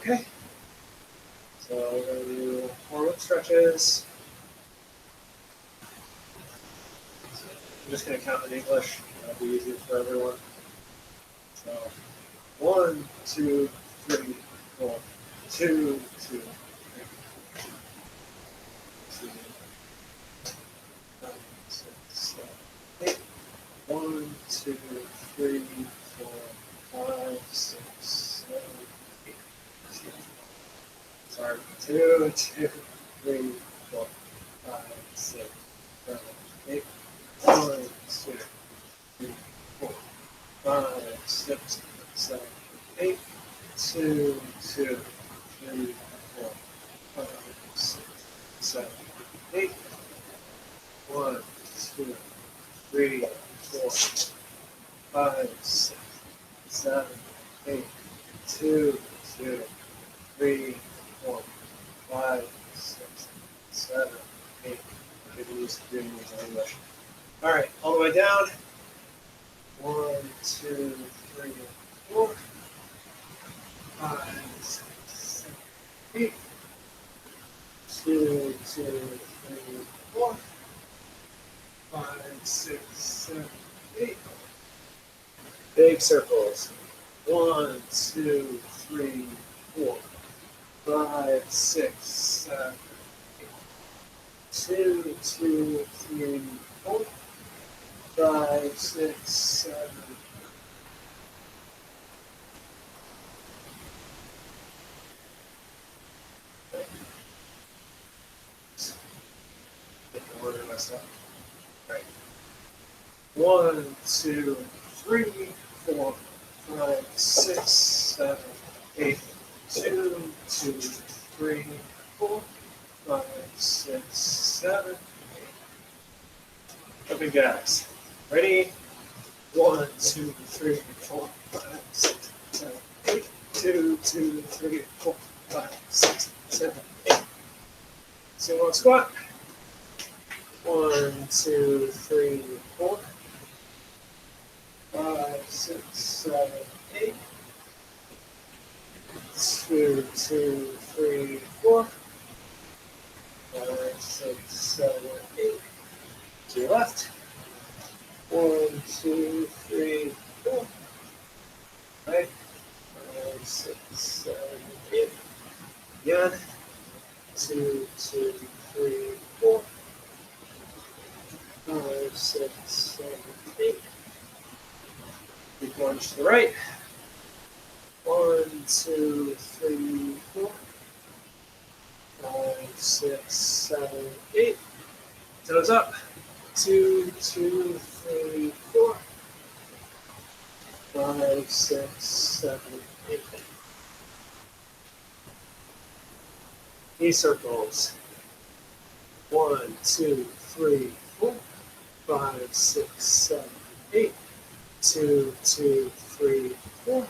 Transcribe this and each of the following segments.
Okay. So we're going to do forward stretches. I'm just going to count in English. That'll be easier for everyone. So 1, 2, 3, 4, 2, 2, 3, 2, 5, 6, 7, 8. 1, 2, 3, 4, 5, 6, 7, 8. Sorry. 2, 2, 3, 4, 5, 6, 7, 8. 1, 2, 3, 4, 5, 6, 7, 8. 2, 2, 3, 4, 5, 6, 7, 8. 1, 2, 3, 4, 5, 6, 7, 8. 2, 2, 3, 4, 5, 6, 7, 8. Okay, these doing these in English. All right, all the way down. 1, 2, 3, 4, 5, 6, 7, 8. 2, 2, 3, 4, 5, 6, 7, 8. Big circles. 1, 2, 3, 4, 5, 6, 7, 8. 2, 2, 3, 4, 5, 6, 7. Get the order messed up. Right. 1, 2, 3, 4, 5, 6, 7, 8. 2, 2, 3, 4, 5, 6, 7, 8. Jumping jacks. Ready? 1, 2, 3, 4, 5, 6, 7, 8. 2, 2, 3, 4, 5, 6, 7, 8. Single squat. 1, 2, 3, 4, 5, 6, 7, 8. 2, 2, 3, 4, 5, 6, 7, 8. To your left. 1, 2, 3, 4. Right. 5, 6, 7, 8. Again. 2, 2, 3, 4. 5, 6, 7, 8. Big lunge to the right. 1, 2, 3, 4. 5, 6, 7, 8. Toes up. 2, 2, 3, 4. 5, 6, 7, 8. Knee circles. 1, 2, 3, 4. 5, 6, 7, 8. 2, 2, 3, 4.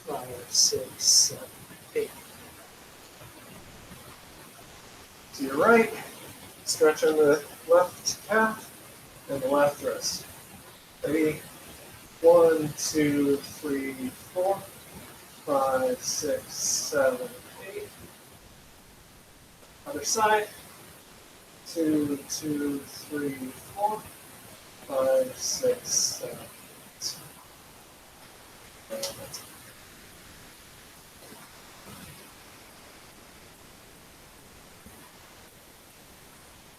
5, 6, 7, 8. To your right, stretch on the left calf and the left wrist. Ready? 1, 2, 3, 4, 5, 6, 7, 8. Other side. 2, 2, 3, 4, 5, 6, 7, 8.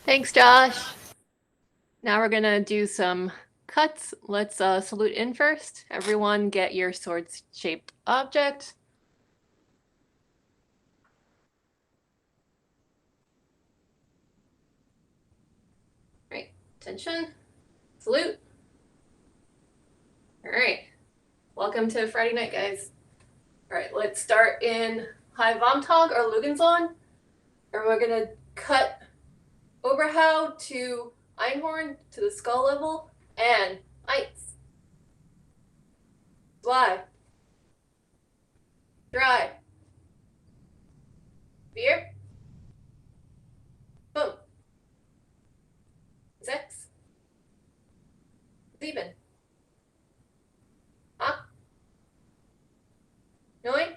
Thanks, Josh. Now we're going to do some cuts. Let's salute in first. Everyone get your sword-shaped object. Right, attention, salute. All right, welcome to Friday night, guys. All right, let's start in High Vomtag or Lugenslawn. And we're going to cut Oberhau to Einhorn to the skull level and Eins. Fly. Dry. Beer. Boom. 6. 7. 8. 9.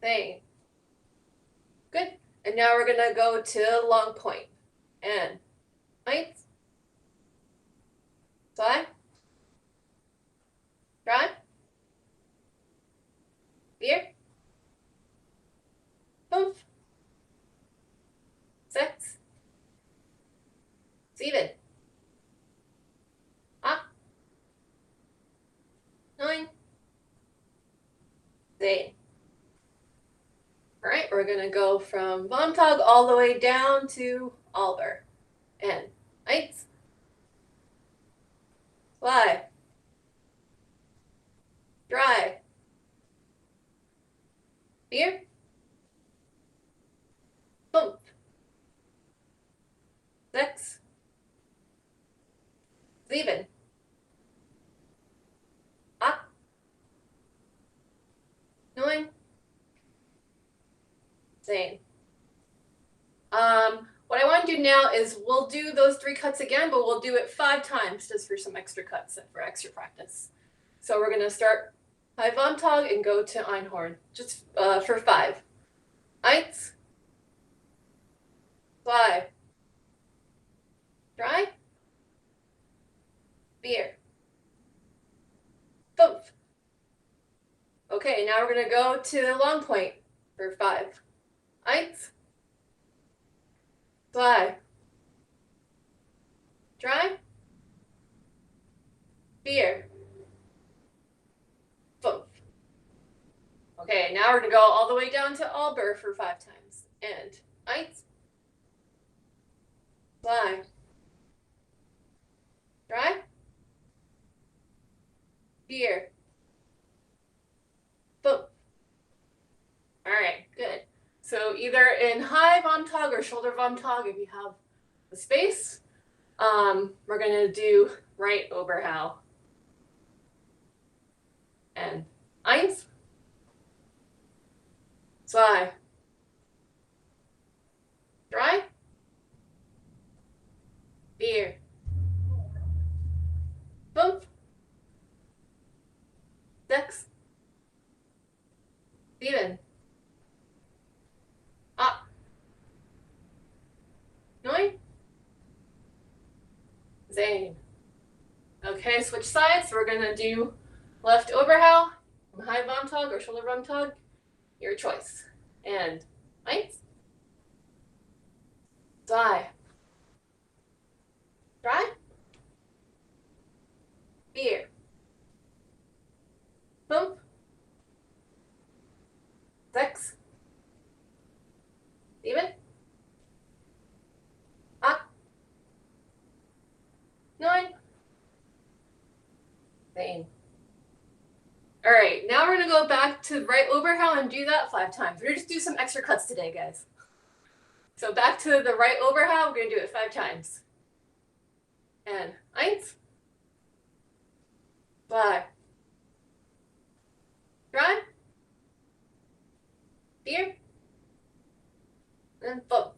Zane. Good. And now we're gonna go to long point. And 1, 2, 3, 4, 5, 6, 7, 8, 9, 10. All right, we're gonna go from Vontag all the way down to Alber. And 1, 2, 3, 4, 5, 6, 7, 8, 9, 10. What I want to do now is we'll do those 3 cuts again, but we'll do it 5 times just for some extra cuts and for extra practice. So we're going to start high Vontag and go to Einhorn, just for 5. 1, 2, 3, 4, 5. Okay, now we're going to go to the long point for 5. 1, 2, 3, 4, 5. Okay, now we're going to go all the way down to Alber for 5 times. And 1, 2, 3, 4, 5. All right, good. So either in high Vontag or shoulder Vontag, if you have the space, we're going to do right Oberhau. And 1, 2, 3, 4, 5, 6, 7, 8, 9, 10. Okay, switch sides. We're gonna do left Oberhau, high Vontag or shoulder Vontag, your choice. And 1, 2, 3, 4, 5, 6, 7, 8, 9, 10. All right, now we're gonna go back to right Oberhau and do that 5 times. We're gonna just do some extra cuts today, guys. So back to the right Oberhau, we're gonna do it 5 times. And 1, 2, 3, 4, and 5.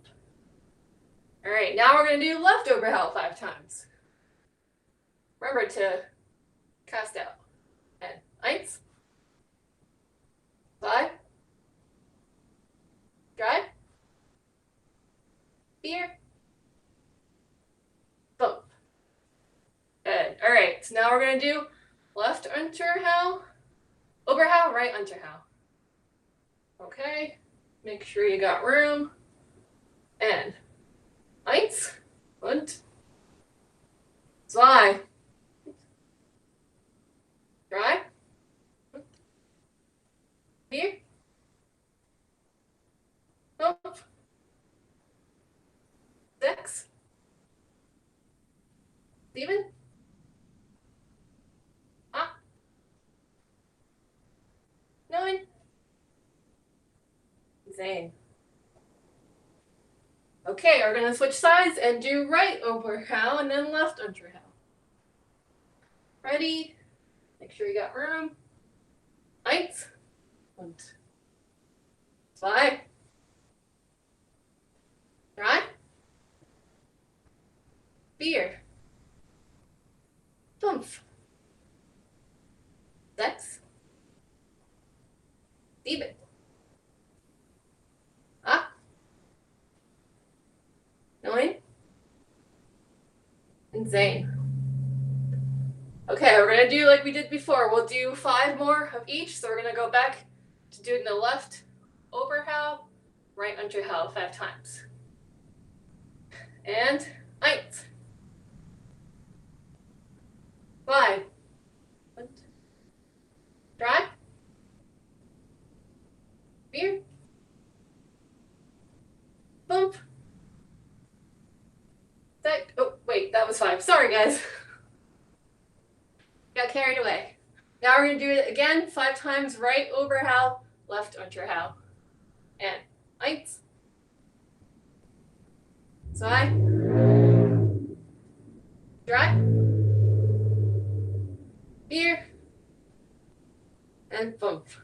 All right, now we're gonna do left Oberhau 5 times. Remember to cast out. And 1, 2, 3, 4, 5. Good. All right, so now we're gonna do left Unterhau, Oberhau, right Unterhau. Okay, make sure you got room. And 1, 2, 3, 4, 5, 6, 7, 8, 9, 10. Okay, we're gonna switch sides and do right Oberhau and then left Unterhau. Ready? Make sure you got room. 1, 2, 3, 4, 5, 6, 7, Zane. Okay, we're gonna do like we did before. We'll do 5 more of each. So we're gonna go back to doing the left Oberhau, right Unterhau 5 times. And 1, 2, 3, 4, 5. Oh, wait, that was 5. Sorry, guys. Got carried away. Now we're going to do it again 5 times. Right Oberhau, left Unterhau. And 1, 2, 3, 4, and 5.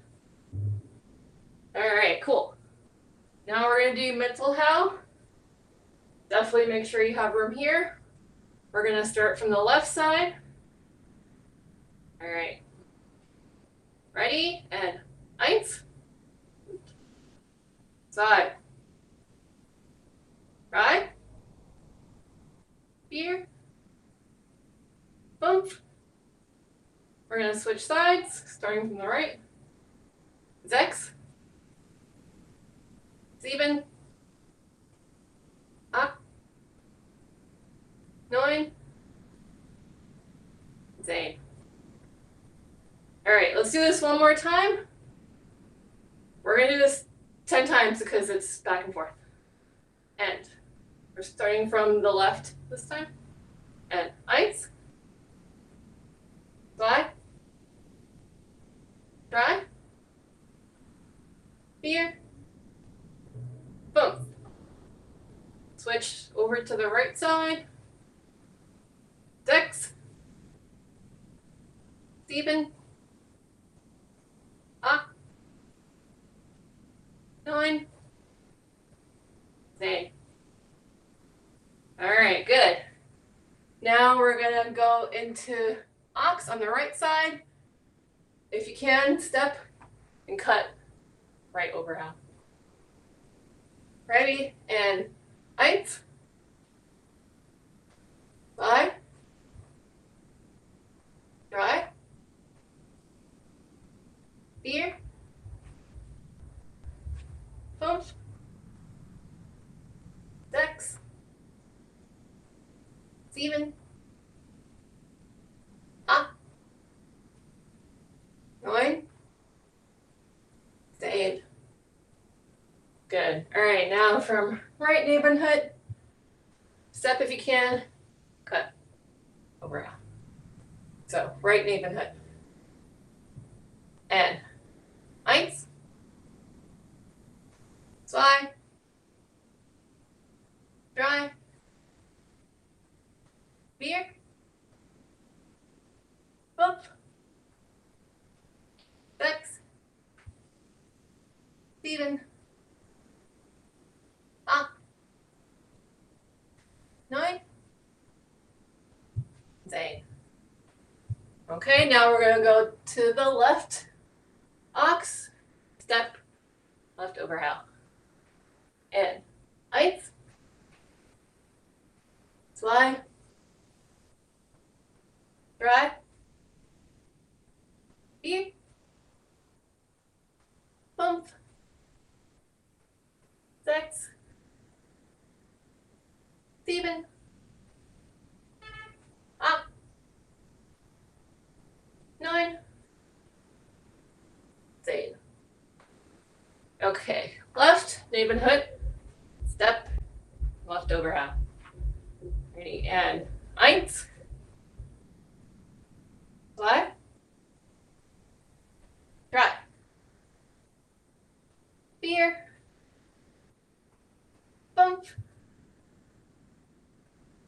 All right, cool. Now we're going to do Mittelhau. Definitely make sure you have room here. We're going to start from the left side. All right. Ready? And 1, 2, 3, 4, 5. We're going to switch sides, starting from the right. 6, 7, 8, 9, 10. All right, let's do this one more time. We're going to do this 10 times because it's back and forth. And we're starting from the left this time. And 1, 2, 3, 4, 5. Switch over to the right side. 6, 7, 8, 9, 10. All right, good. Now we're gonna go into ox on the right side. If you can, step and cut right Oberhau. Ready? And 1, 2, 3, 4, 5, 6, 7, 8, 9, 10. Good. All right, now from right neighborhood, step if you can, cut Oberhau. So right neighborhood. And 1, 2, 3, 4, 5, 6, 7, 8, 9, 10. Okay, now we're going to go to the left ox, step, left Oberhau. And 1, 2, 3, 4, 5, 6, 7, 8, 9, 10. Okay, left neighborhood, step, left Oberhau. Ready? And 1, 2, 3, 4, 5,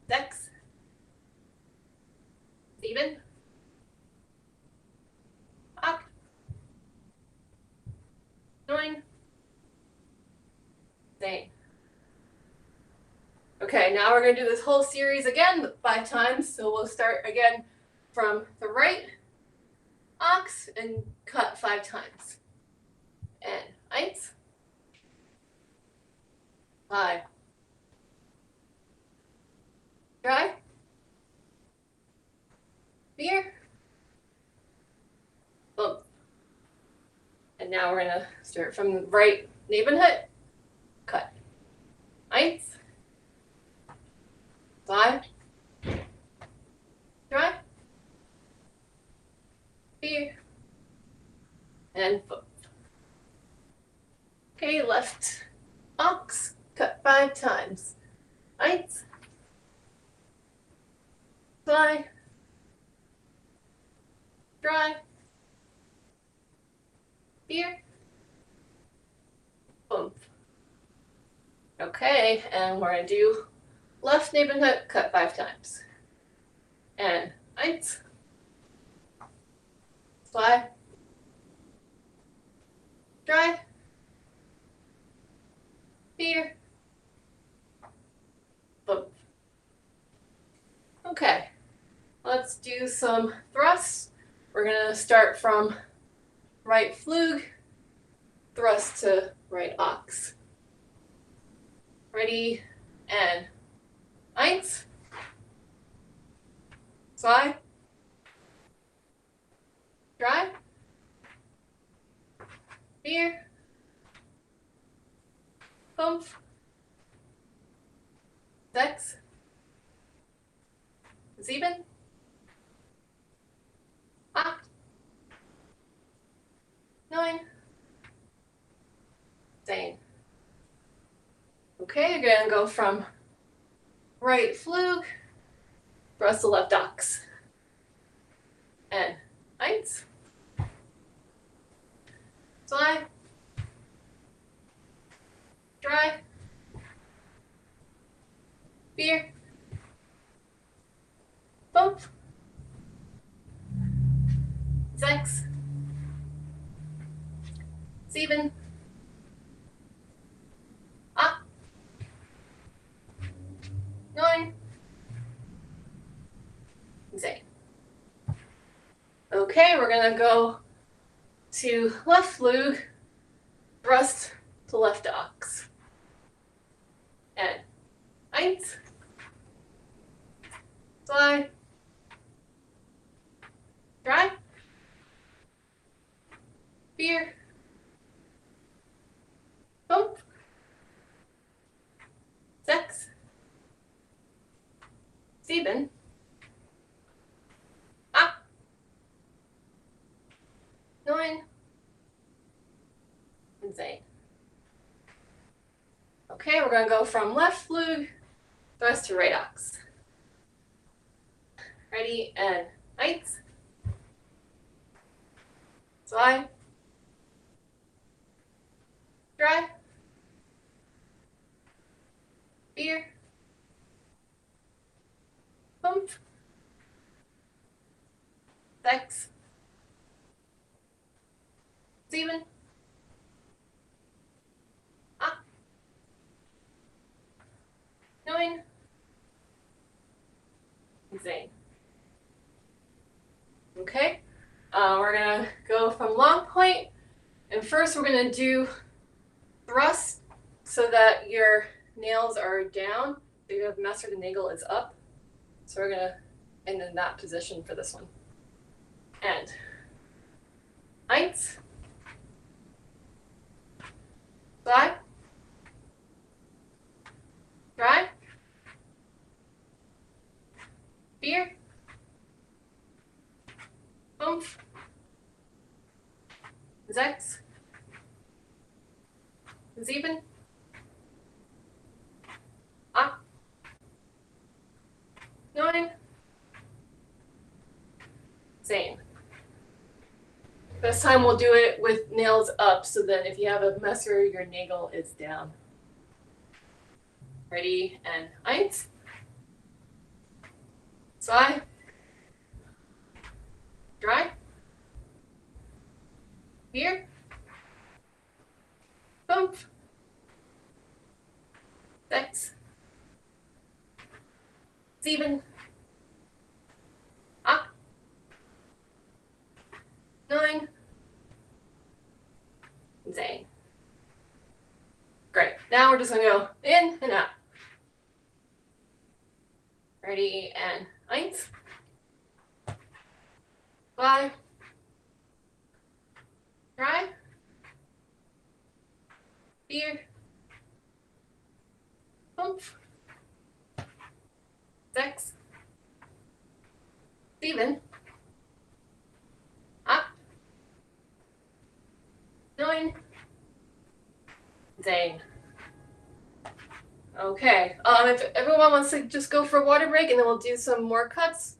6, 7, 8, 9, 10. Okay, now we're going to do this whole series again 5 times. So we'll start again from the right ox and cut 5 times. And 1, 2, 3, Vier. Boom. And now we're gonna start from the right Nebenhut. Cut. Eins. Zwei. Drei. Vier. And boom. Okay, left ox. Cut 5 times. Eins. Zwei. Drei. Vier. Boom. Okay, and we're gonna do left Nebenhut, cut 5 times. And eins. Zwei. Drei. Vier. Boom. Okay, let's do some thrusts. We're gonna start from right flug, thrust to right ox. Ready, and eins. Zwei. Drei. Vier. Fünf. Sechs. Sieben. Acht. Neun. 10. Okay, you're gonna go from right flug, thrust to left ox. And eins. Zwei. Drei. Vier. Fünf. Sechs. Sieben. Acht. Neun. 10. Okay, we're gonna go to left flug, thrust to left ox. And eins. Zwei. Drei. Vier. Fünf. Sechs. Sieben. Acht. Neun. And 10. Okay, we're gonna go from left flug, thrust to right ox. Ready, and eins. Zwei. Drei. Vier. Fünf. Sechs. Sieben. Acht. Neun. 10. Okay, we're gonna go from long point, and first we're gonna do thrust so that your nails are down. If you have messer, the nail is up. So we're gonna end in that position for this one. And eins. Zwei. Drei. Vier. Fünf. Sechs. Sieben. Acht. Neun. 10. This time we'll do it with nails up, so then if you have a messer, your nail is down. Ready, and eins. Zwei. Drei. Vier. Fünf. Sechs. Sieben. Acht. Neun. 10. Great. Now we're just gonna go in and out. Ready, and eins. 2, 3, 4, 5, 6, 7, 8, 9, 10. Okay. If everyone wants to just go for a water break, and then we'll do some more cuts.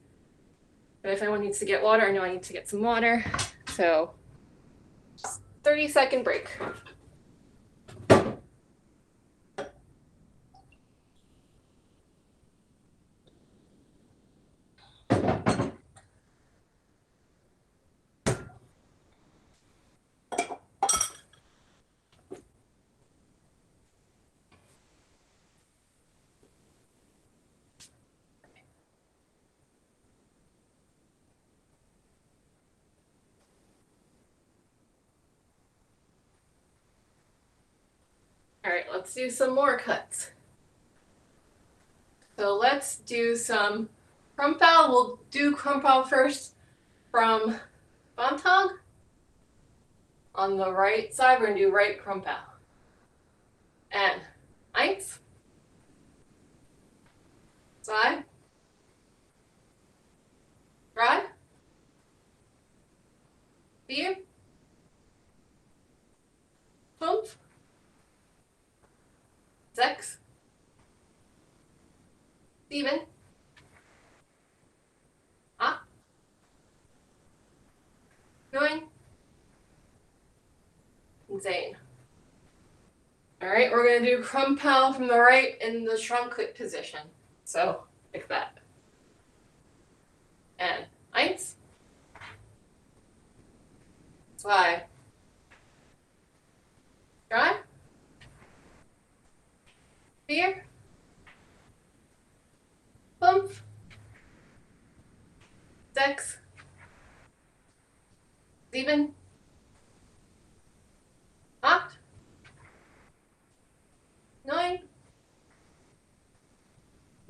But if anyone needs to get water, I know I need to get some water. So, just 30-second break. All right, let's do some more cuts. So let's do some crumpal. We'll do crumpal first from Bontog. On the right side, we're gonna do right crumpal. And 1, 2, 3, 4, 5, 6, 7, 8, 9, 10. All right, we're gonna do crumpal from the right in the truncate position. So, like that. And 1, 2, 3, 4, 5, 6, 7, 8, 9,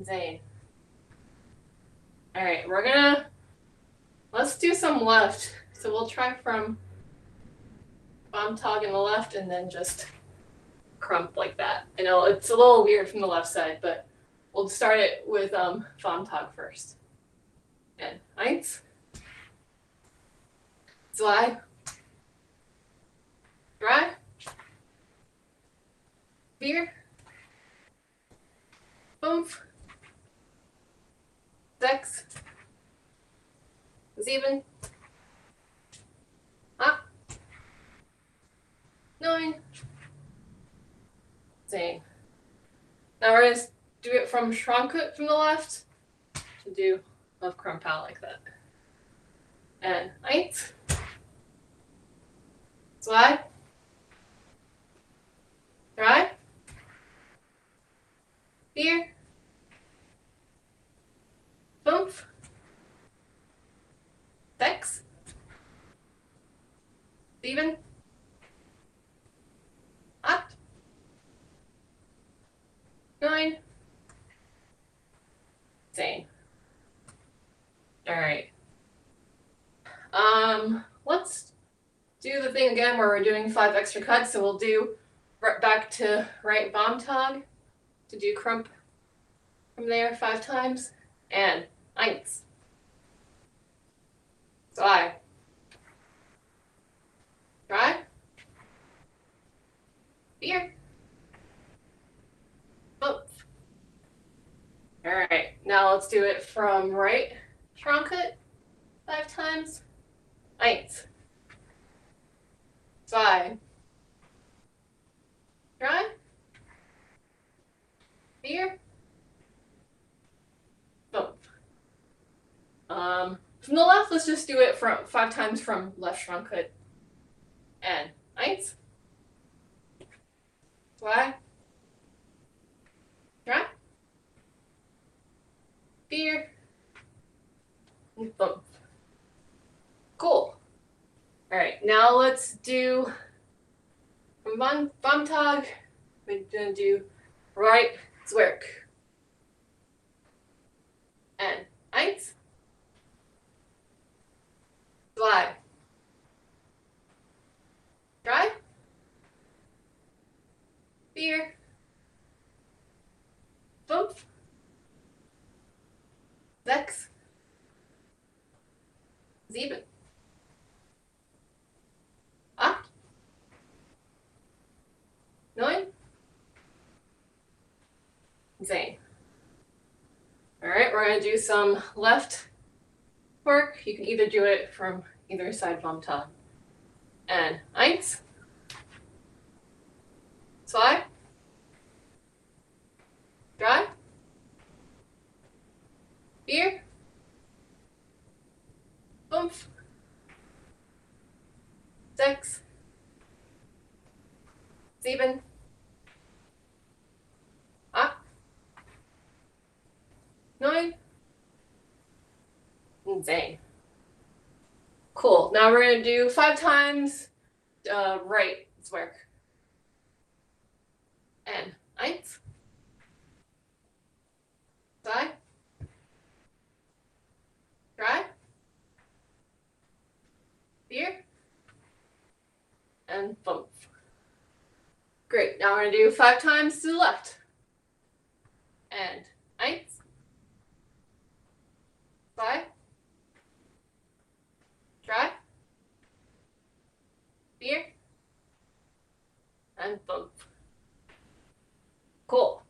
10. All right, let's do some left. So we'll try from Bontog in the left and then just crump like that. I know it's a little weird from the left side, but we'll start it with Bontog first. And 1, 2, 3, 4, 5, 6, 7, 8, 9, 10. Now we're gonna do it from truncate from the left to do left crumpal like that. And 1, 2, 3, 4, 5, 6, 7, 8, 9, 10. All right. Let's do the thing again where we're doing 5 extra cuts. So we'll do back to right Bontog to do crump from there 5 times. And 1, 2, 3, 4, 5. All right, now let's do it from right truncate 5 times. 1, 2, 3, 4, 5. From the left, let's just do it from 5 times from left truncate. And 1, 2, 3, 4, 5. Cool. All right, now let's do from Bontog. We're gonna do right zwerk. And 1, 7. 8. 9. 10. All right, we're going to do some left work. You can either do it from either side vom Tag. And 1, 2, 3, 4, 5, 6, 7, 8, 9, and 10. Cool. Now we're going to do 5 times right work. And 1, 2, 3, 4, and 5. Great. Now we're going to do 5 times to the left. And 1, 2, 3, 4, and 5. Cool.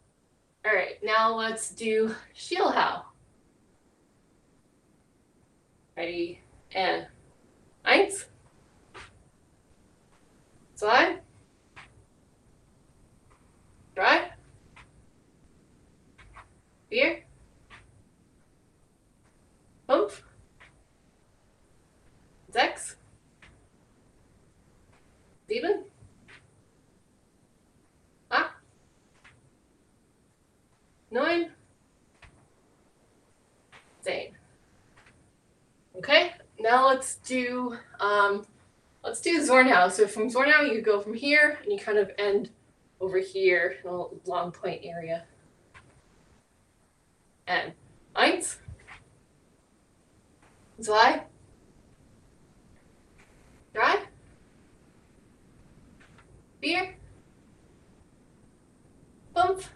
All right, now let's do Oberhau. Ready? And 1, 2, 3, 4, 5, 6, 7, 8, 9, 10. Okay, now let's do Zornhau. So from Zornhau, you go from here and you kind of end over here in a long point area. And 1, 2, 3, 4, 5,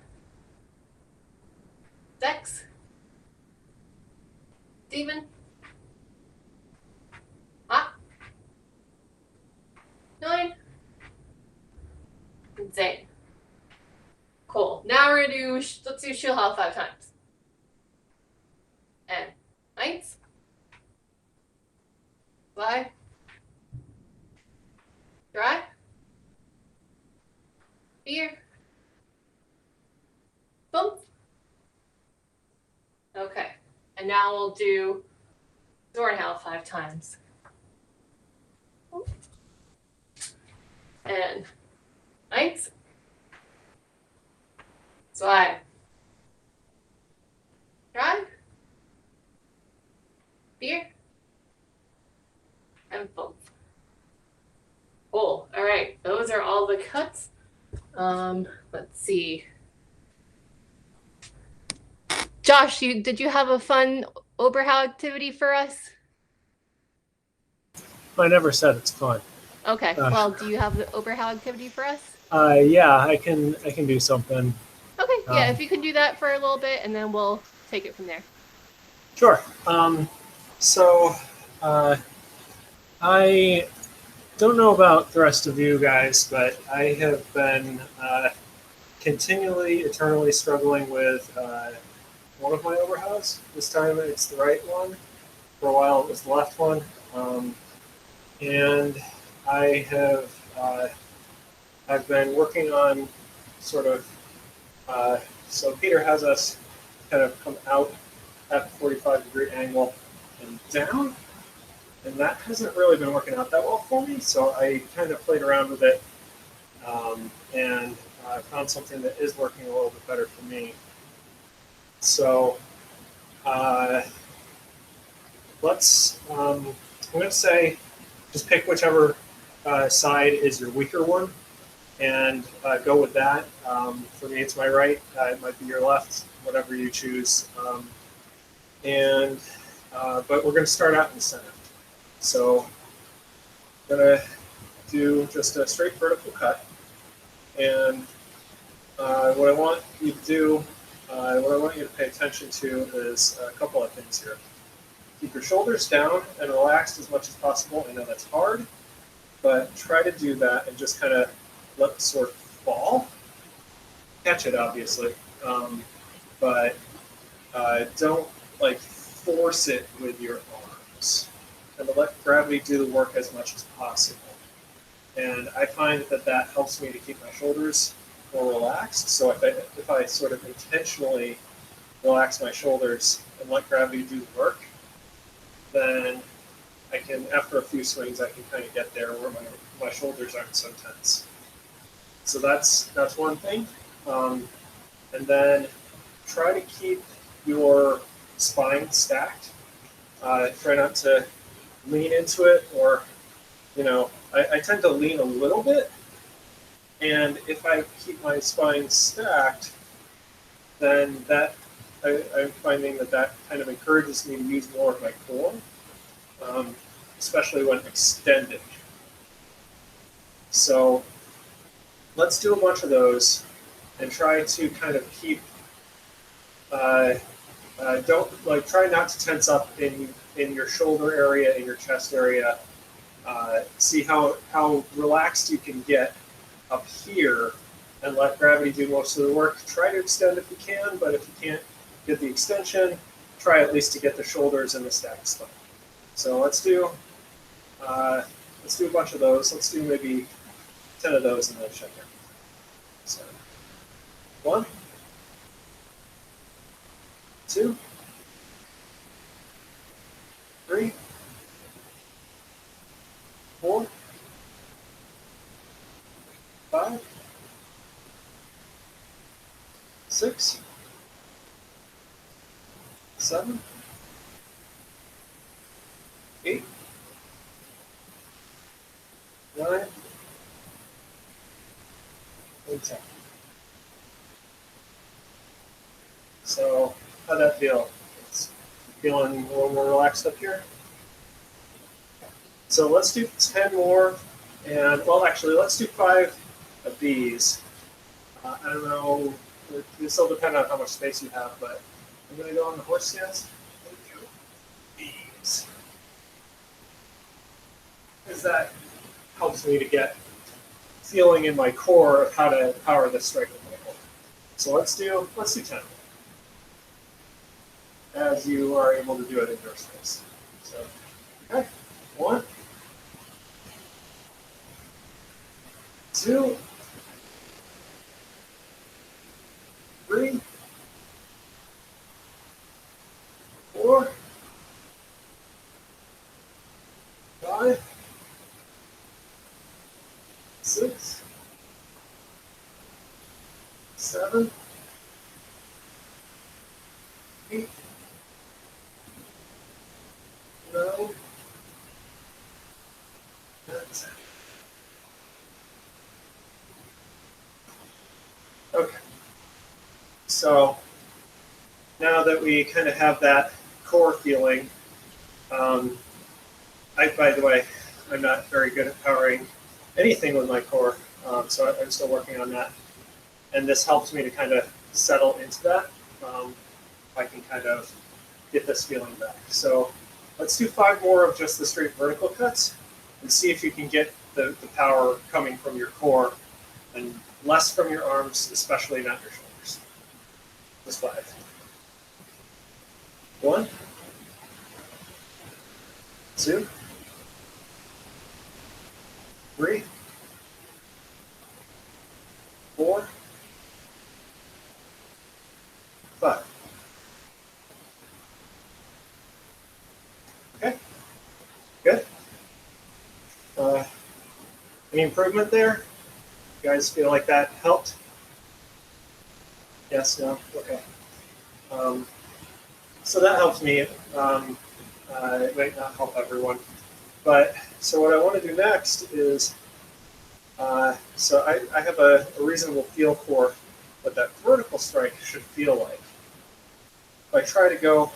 6, 7, 8, 9, and 10. Cool. Now we're gonna do, let's do Oberhau 5 times. And 1, 2, 3, 4, 5. Okay. And now we'll do Zornhau 5 times. And 1, 2, 3, 4, and 5. Cool. All right. Those are all the cuts. Let's see. Josh, did you have a fun Oberhau activity for us? I never said it's fun. Okay. Well, do you have the Oberhau activity for us? Yeah, I can do something. Okay. Yeah, if you can do that for a little bit, and then we'll take it from there. Sure. So I don't know about the rest of you guys, but I have been continually, eternally struggling with one of my Oberhaus. This time it's the right one. For a while it was the left one. And I have I've been working on sort of, so Peter has us kind of come out at a 45-degree angle and down. And that hasn't really been working out that well for me, so I kind of played around with it and found something that is working a little bit better for me. So let's, I'm going to say, just pick whichever side is your weaker one and go with that. For me, it's my right. It might be your left, whatever you choose. But we're going to start out in the center. So I'm going to do just a straight vertical cut. And what I want you to do, what I want you to pay attention to is a couple of things here. Keep your shoulders down and relaxed as much as possible. I know that's hard, but try to do that and just kind of let the sword fall. Catch it, obviously, but don't like force it with your arms, and to let gravity do the work as much as possible. And I find that that helps me to keep my shoulders more relaxed. So if I sort of intentionally relax my shoulders and let gravity do the work, then I can, after a few swings, I can kind of get there where my shoulders aren't so tense. So that's one thing. And then try to keep your spine stacked. Try not to lean into it, or, I tend to lean a little bit. And if I keep my spine stacked, then I'm finding that kind of encourages me to use more of my core, especially when extended. So let's do a bunch of those and try to kind of keep, try not to tense up in your shoulder area, in your chest area. See how relaxed you can get up here and let gravity do most of the work. Try to extend if you can, but if you can't get the extension, try at least to get the shoulders and the stacked spine. So let's do a bunch of those. Let's do maybe 10 of those and then check in. So 1, 2, 3, 4, 5, 6, 7, 8, 9, and 10. So how'd that feel? It's feeling a little more relaxed up here? So let's do 10 more, and well, actually, let's do 5 of these. I don't know, this will depend on how much space you have, but I'm going to go on the horse stance and do these. Because that helps me to get feeling in my core of how to power this strike with my core. So let's do 10. As you are able to do it in your space. So, okay, 1, 2, 3, 4, 5, 6, 7, 8, 9, and 10. Okay. So now that we kind of have that core feeling, by the way, I'm not very good at powering anything with my core, so I'm still working on that. And this helps me to kind of settle into that. I can kind of get this feeling back. So let's do 5 more of just the straight vertical cuts and see if you can get the power coming from your core and less from your arms, especially not your shoulders. Just 5. 1, 2, 3, 4, 5. Okay, good. Any improvement there? You guys feel like that helped? Yes, no? Okay. So that helps me. It might not help everyone. But so what I want to do next is, so I have a reasonable feel for what that vertical strike should feel like. If I try to go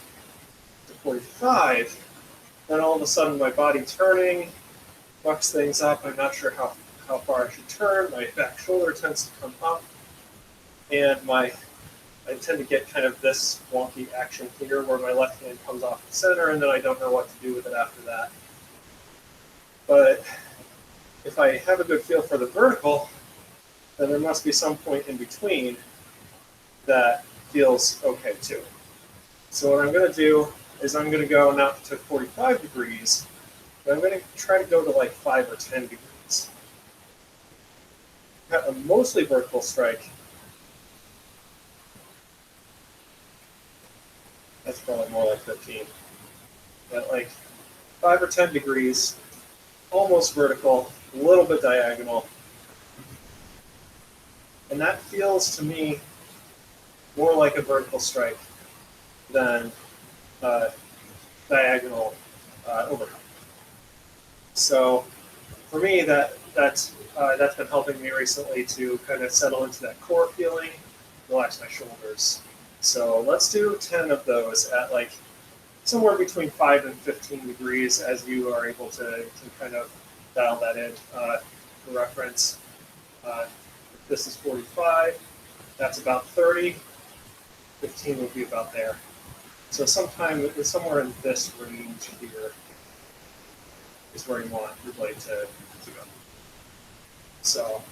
to 45, then all of a sudden my body turning fucks things up. I'm not sure how far I should turn. My back shoulder tends to come up, and my I tend to get kind of this wonky action here where my left hand comes off the center and then I don't know what to do with it after that. But if I have a good feel for the vertical, then there must be some point in between that feels okay too. So what I'm going to do is I'm going to go not to 45 degrees, but I'm going to try to go to like 5 or 10 degrees. Got a mostly vertical strike. That's probably more like 15. But like 5 or 10 degrees, almost vertical, a little bit diagonal. And that feels to me more like a vertical strike than diagonal overhang. So for me, that's been helping me recently to kind of settle into that core feeling, relax my shoulders. So let's do 10 of those at like somewhere between 5 and 15 degrees as you are able to kind of dial that in. For reference, this is 45, that's about 30, 15 would be about there. So somewhere in this range here is where you want your blade to go. So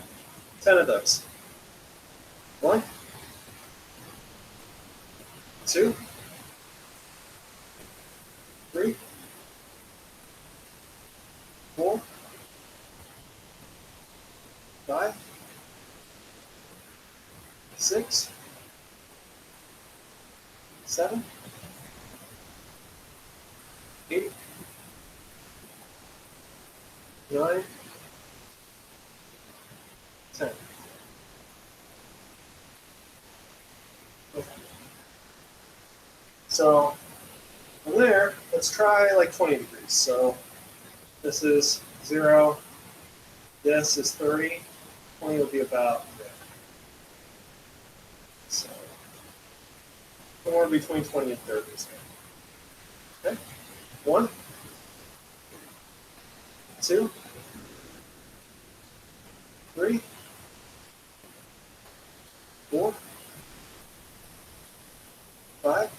10 of those. 1, 2, 3, 4, 5, 6, 7, 8, 9, 10. Okay. So from there, let's try like 20 degrees. So this is 0, this is 30, 20 will be about there. So somewhere between 20 and 30 is there. Okay? 1, 2, 3, 4, 5,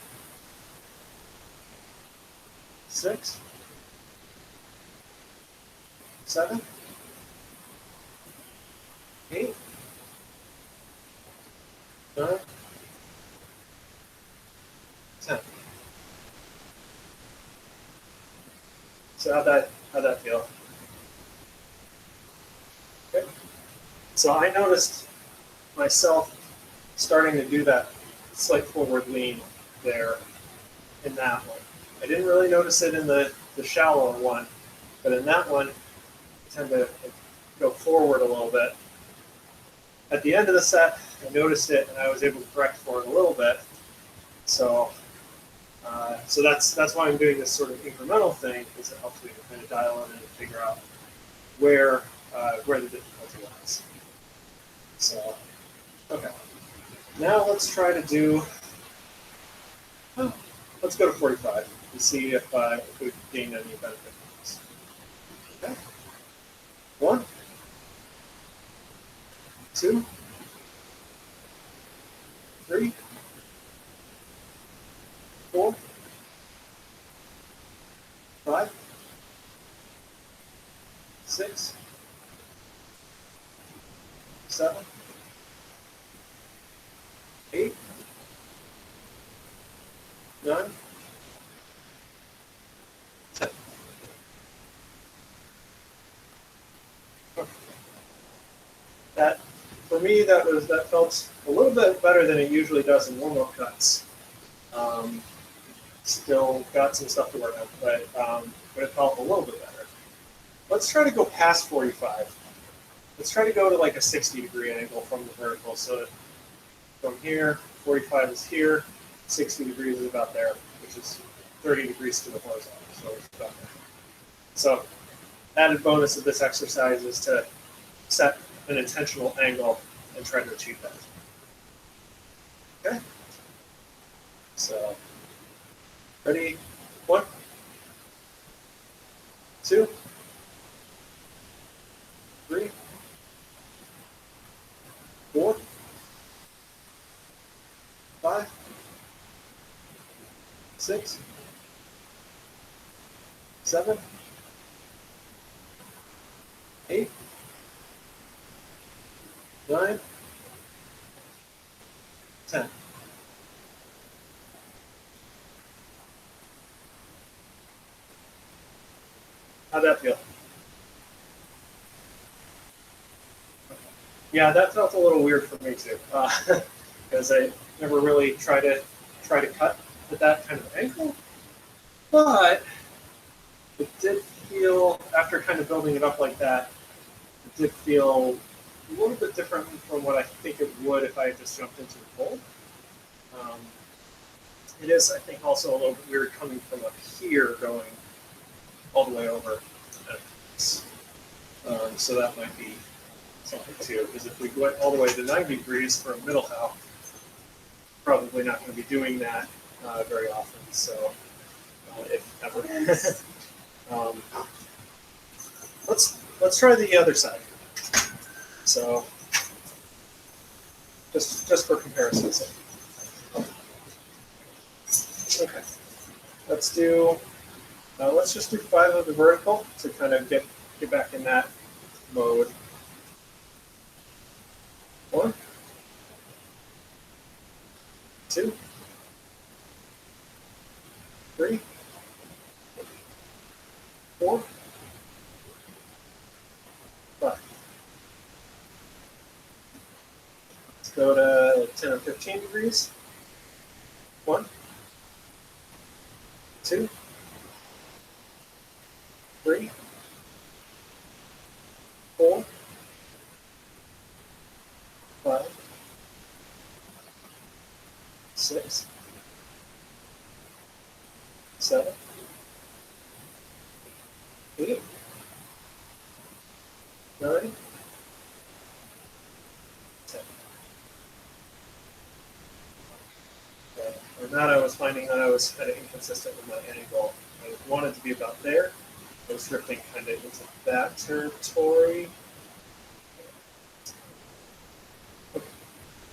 6, 7, 8, 9, 10. So how'd that feel? Okay. So I noticed myself starting to do that slight forward lean there in that one. I didn't really notice it in the shallower one, but in that one, I tend to go forward a little bit. At the end of the set, I noticed it and I was able to correct for it a little bit. So that's why I'm doing this sort of incremental thing, because it helps me to kind of dial in and figure out where the difficulty lies. So, okay. Now let's try to do, let's go to 45 and see if we gain any benefit from this. Okay. 1, 2, 3, 4, 5, 6, 7, 8, 9, 10. That, for me, that felt a little bit better than it usually does in warm-up cuts. Still got some stuff to work on, but it felt a little bit better. Let's try to go past 45. Let's try to go to like a 60-degree angle from the vertical. So from here, 45 is here, 60 degrees is about there, which is 30 degrees to the horizontal. So it's about there. So added bonus of this exercise is to set an intentional angle and try to achieve that. Okay? So, ready? 1, 2, 3, 4, 5, 6, 7, 8, 9, 10. How'd that feel? Yeah, that felt a little weird for me too, because I never really try to cut at that kind of angle. But it did feel, after kind of building it up like that, it did feel a little bit different from what I think it would if I had just jumped into the hole. It is, I think, also a little bit weird coming from up here, going all the way over. So that might be something too, because if we went all the way to 90 degrees for a middle how, probably not going to be doing that very often. So, if ever. Let's try the other side. So, just for comparison's sake. Okay, let's just do 5 of the vertical to kind of get back in that mode. 1, 2, 3, 4, 5. Let's go to 10 or 15 degrees. 1, 2, 3, 4, 5, 6, 7, 8, 9, 10. On that, I was finding that I was kind of inconsistent with my angle. I wanted to be about there. I was drifting kind of into that territory. Okay.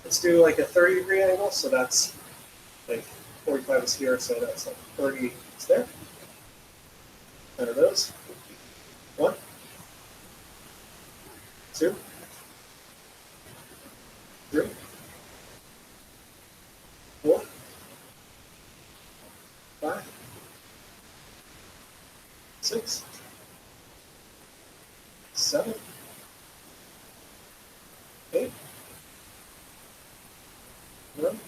Let's do like a 30-degree angle. So that's like 45 is here, so that's like 30 is there. 10 of those. 1, 2, 3, 4, 5, 6, 7, 8, 9,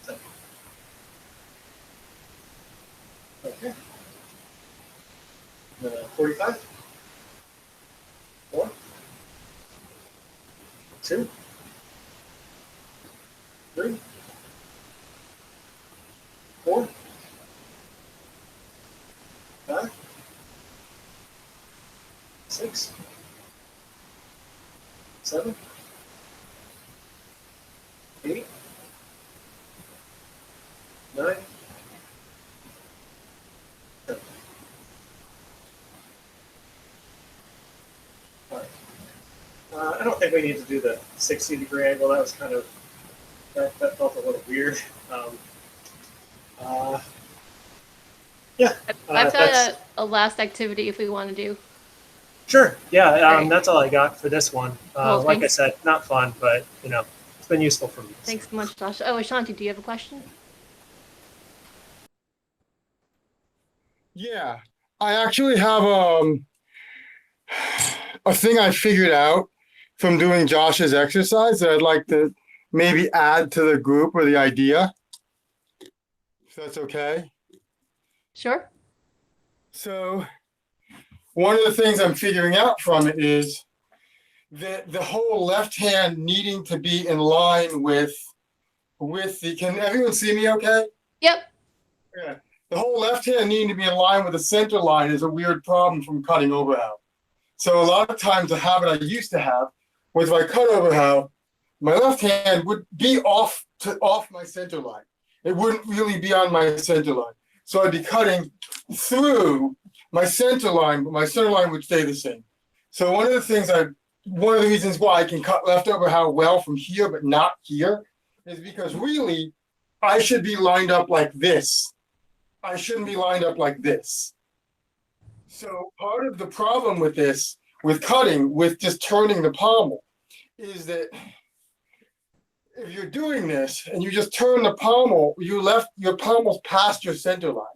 10. Okay. 45. 4, 2, 3, 4, 5, 6, 7, 8, 9, 10. All right. I don't think we need to do the 60-degree angle. That was kind of, that felt a little weird. Yeah. I've got a last activity if we want to do. Sure. Yeah. Right. That's all I got for this one. Well, like I thanks. said, not fun, but it's been useful for me. Thanks so much, Josh. Oh, Ashanti, do you have a question? Yeah, I actually have a thing I figured out from doing Josh's exercise that I'd like to maybe add to the group or the idea, if that's okay. Sure. So one of the things I'm figuring out from it is that the whole left hand needing to be in line with the, can everyone see me okay? Yep. Yeah. The whole left hand needing to be in line with the center line is a weird problem from cutting Oberhau. So a lot of times the habit I used to have was if I cut Oberhau, my left hand would be off my center line. It wouldn't really be on my center line. So I'd be cutting through my center line, but my center line would stay the same. So one of the reasons why I can cut left Oberhau well from here, but not here, is because really I should be lined up like this. I shouldn't be lined up like this. So part of the problem with this, with cutting, with just turning the pommel, is that if you're doing this and you just turn the pommel, you left your pommel's past your center line.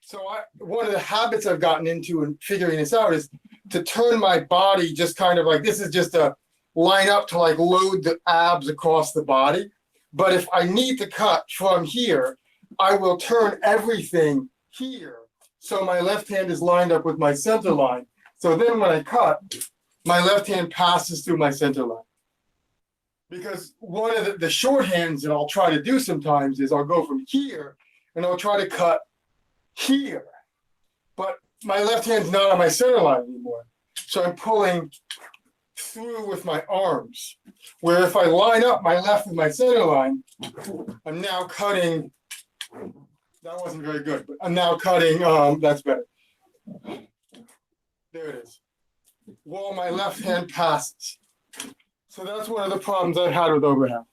So one of the habits I've gotten into in figuring this out is to turn my body just kind of like, this is just a line up to like load the abs across the body. But if I need to cut from here, I will turn everything here. So my left hand is lined up with my center line. So then when I cut, my left hand passes through my center line. Because one of the shorthands that I'll try to do sometimes is I'll go from here and I'll try to cut here. But my left hand's not on my center line anymore. So I'm pulling through with my arms. Where if I line up my left with my center line, I'm now cutting. That wasn't very good, but I'm now cutting, that's better. There it is. While my left hand passes. So that's one of the problems I've had with Oberhau.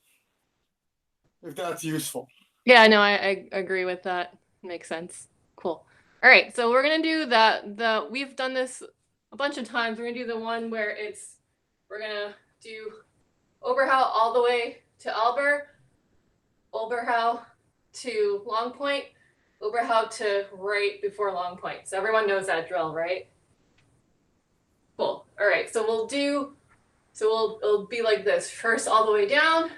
If that's useful. Yeah, no, I agree with that. Makes sense. Cool. All right, so we're gonna do that. We've done this a bunch of times. We're gonna do the one where we're gonna do Oberhau all the way to Oberhau to long point, Oberhau to right before long point. So everyone knows that drill, right? Cool. All right, so it'll be like this. First all the way down,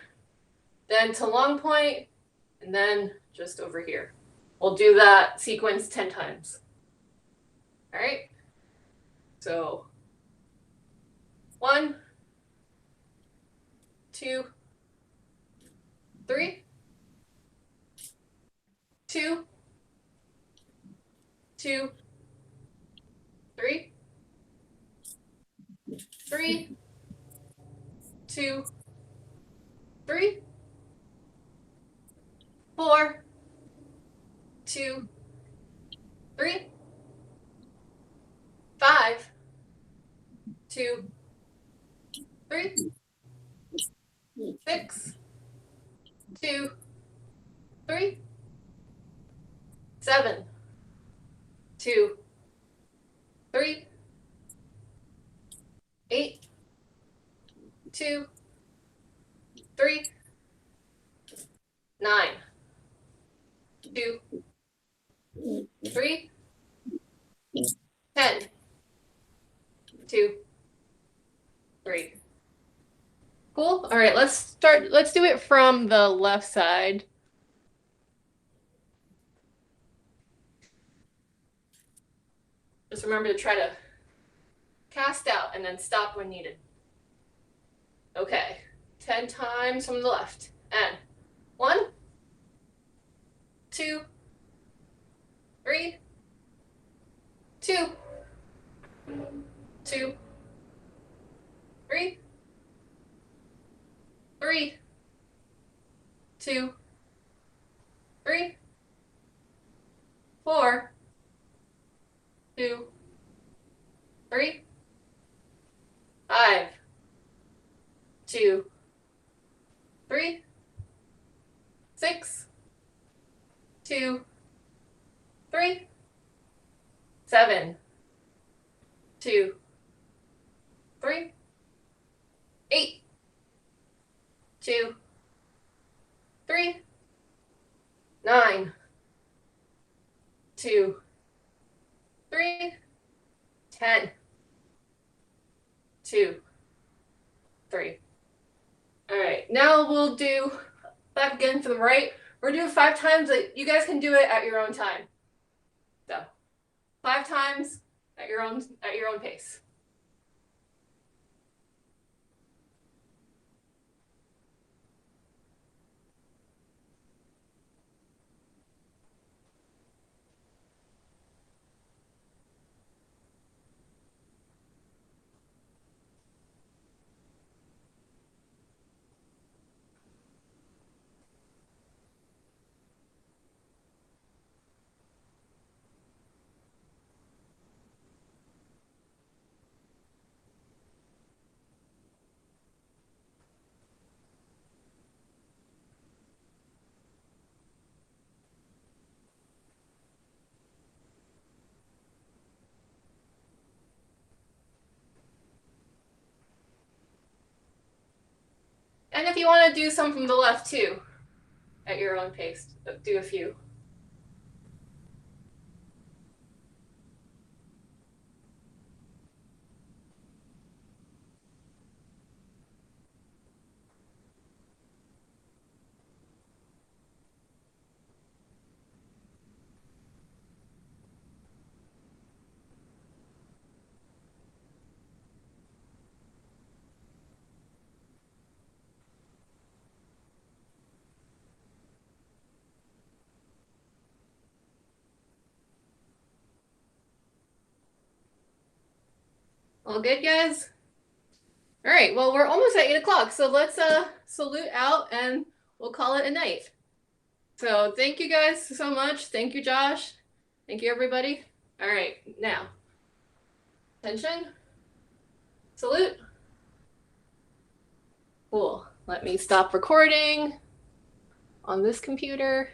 then to long point, and then just over here. We'll do that sequence 10 times. All right? So 1, 2, 3, 2, 2, 3, 3, 2, 3, 4, 2, 3, 5, 2, 3, 6, 2, 3, 7, 2, 3, 8, 2, 3, 9, 2, 3, 10, 2, 3. Cool. All right, let's start. Let's do it from the left side. Just remember to try to cast out and then stop when needed. Okay, 10 times from the left. And 1, 2, 3, 2, 2, 3, 3, 2, 3, 4, 2, 3, 5, 2, 3, 6, 2, 3, 7, 2, 3, 8, 2, 3, 9, 2, 3, 10, 2, 3. All right, now we'll do back again to the right. We're doing 5 times. You guys can do it at your own time. So 5 times at your own pace. And if you want to do some from the left too, at your own pace, do a few. All good, guys? All right, well, we're almost at 8 o'clock, so let's salute out and we'll call it a night. So thank you guys so much. Thank you, Josh. Thank you, everybody. All right, now, attention, salute. Cool. Let me stop recording on this computer.